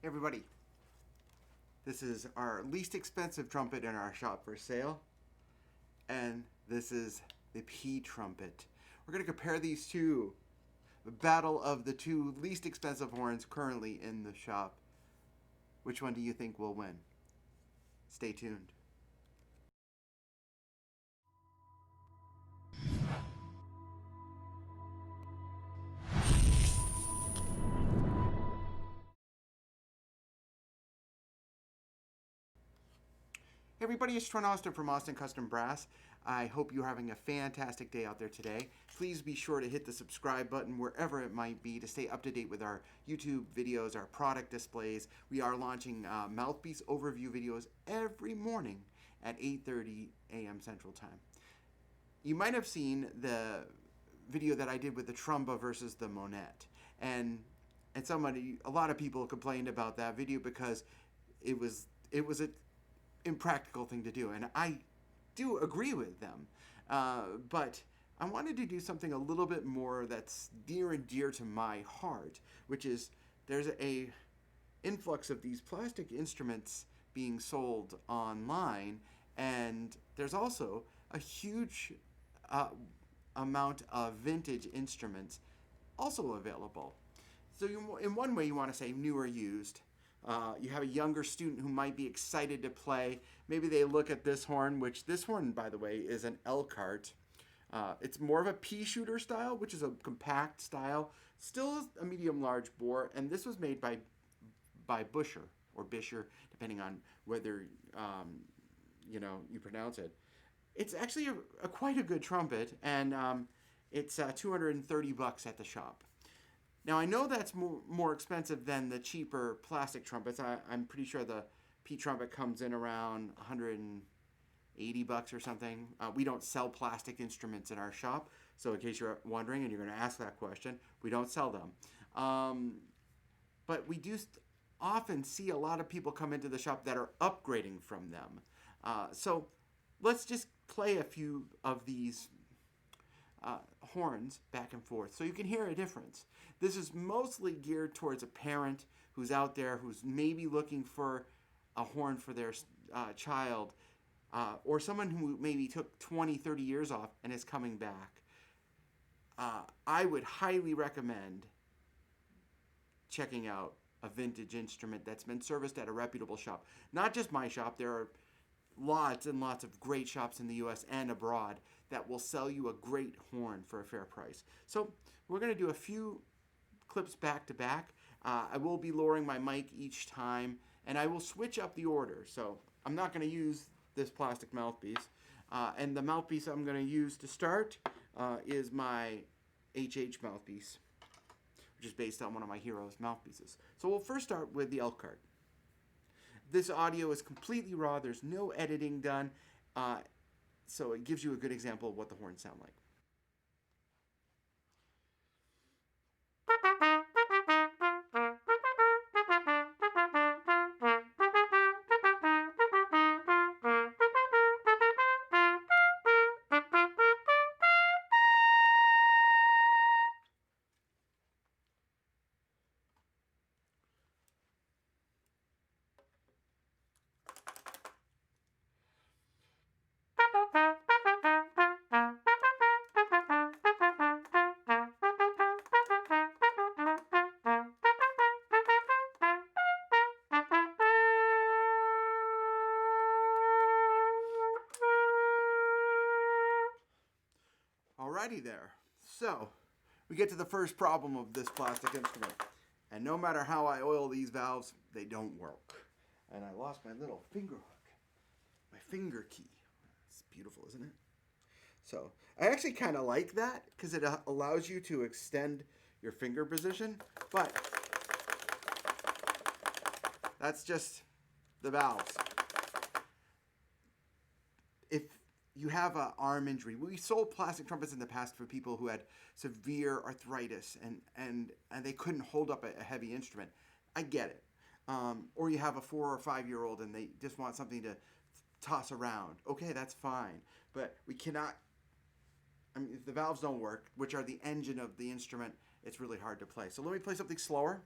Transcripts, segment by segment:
Hey everybody, this is our least expensive trumpet in our shop for sale, and this is the pTrumpet. We're going to compare these two, the battle of the two least expensive horns currently in the shop. Which one do you think will win? Stay tuned. Hey everybody, it's Trent Austin from Austin Custom Brass. I hope you're having a fantastic day out there today. Please be sure to hit the subscribe button wherever it might be to stay up to date with our YouTube videos, our product displays. We are launching mouthpiece overview videos every morning at 8:30 a.m. Central Time. You might have seen the video that I did with the Trumba versus the Monette, and a lot of people complained about that video because it was a impractical thing to do, and I do agree with them. But I wanted to do something a little bit more that's near and dear to my heart, which is there's a influx of these plastic instruments being sold online, and there's also a huge amount of vintage instruments also available. So in one way, you want to say new or used. You have a younger student who might be excited to play. Maybe they look at this horn, which this horn, by the way, is an Elkhart. It's more of a peashooter style, which is a compact style. Still a medium-large bore, and this was made by Busher or Bisher, depending on whether you pronounce it. It's actually quite a good trumpet, and it's $230 at the shop. Now, I know that's more expensive than the cheaper plastic trumpets. I'm pretty sure the pTrumpet comes in around $180 or something. We don't sell plastic instruments in our shop, so in case you're wondering and you're going to ask that question, we don't sell them. But we do often see a lot of people come into the shop that are upgrading from them. So let's just play a few of these horns back and forth so you can hear a difference. This is mostly geared towards a parent who's out there who's maybe looking for a horn for their child, or someone who maybe took 20, 30 years off and is coming back. I would highly recommend checking out a vintage instrument that's been serviced at a reputable shop. Not just my shop, there are lots and lots of great shops in the US and abroad that will sell you a great horn for a fair price. So we're going to do a few clips back to back. I will be lowering my mic each time, and I will switch up the order. So I'm not going to use this plastic mouthpiece. And the mouthpiece I'm going to use to start is my HH mouthpiece, which is based on one of my heroes' mouthpieces. So we'll first start with the Elkhart. This audio is completely raw. There's no editing done. So it gives you a good example of what the horns sound like. Alrighty there. So we get to the first problem of this plastic instrument. And no matter how I oil these valves, they don't work. And I lost my little finger hook, my finger key. It's beautiful, isn't it? So I actually kind of like that because it allows you to extend your finger position. But that's just the valves. If you have an arm injury. We sold plastic trumpets in the past for people who had severe arthritis and they couldn't hold up a heavy instrument. I get it. Or you have a 4 or 5 year old and they just want something to toss around. Okay, that's fine. But we cannot, if the valves don't work, which are the engine of the instrument, it's really hard to play. So let me play something slower.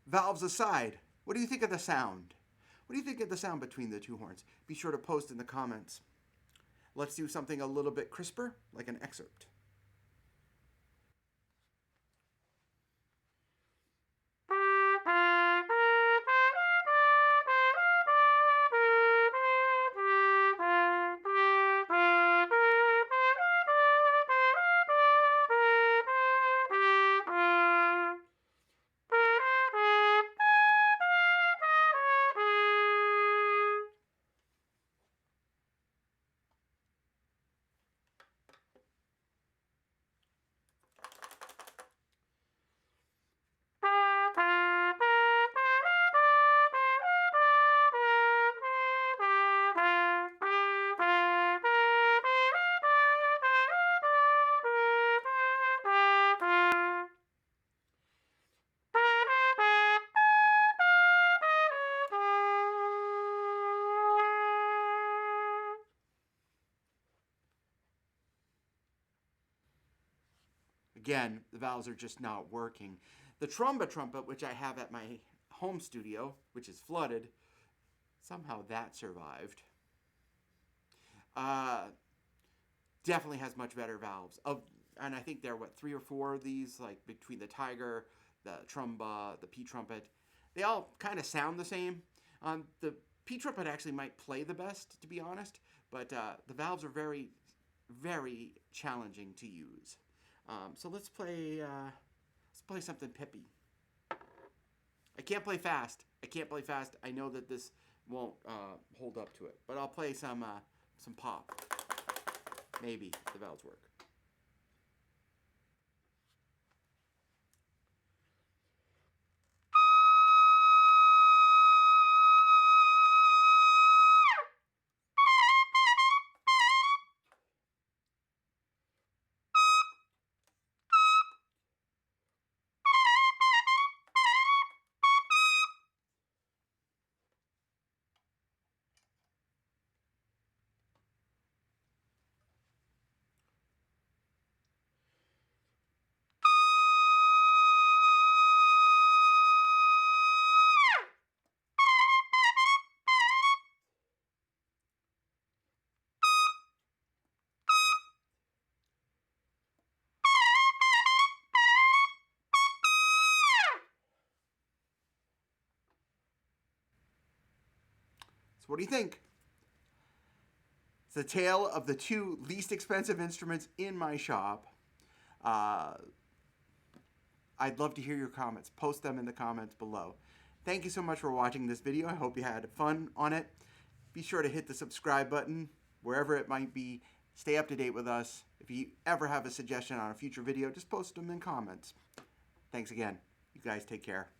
Valves aside, what do you think of the sound? What do you think of the sound between the two horns? Be sure to post in the comments. Let's do something a little bit crisper, like an excerpt. Again, the valves are just not working. The trumpet, which I have at my home studio, which is flooded, somehow that survived. Definitely has much better valves. And I think there are, 3 or 4 of these, like between the Tiger, the Trumba, the pTrumpet. They all kind of sound the same. The pTrumpet actually might play the best, to be honest, but the valves are very, very challenging to use. So let's play something pippy. I can't play fast. I know that this won't hold up to it, but I'll play some pop. Maybe the valves work. So what do you think? It's the tale of the 2 least expensive instruments in my shop. I'd love to hear your comments. Post them in the comments below. Thank you so much for watching this video. I hope you had fun on it. Be sure to hit the subscribe button wherever it might be. Stay up to date with us. If you ever have a suggestion on a future video, just post them in comments. Thanks again. You guys take care.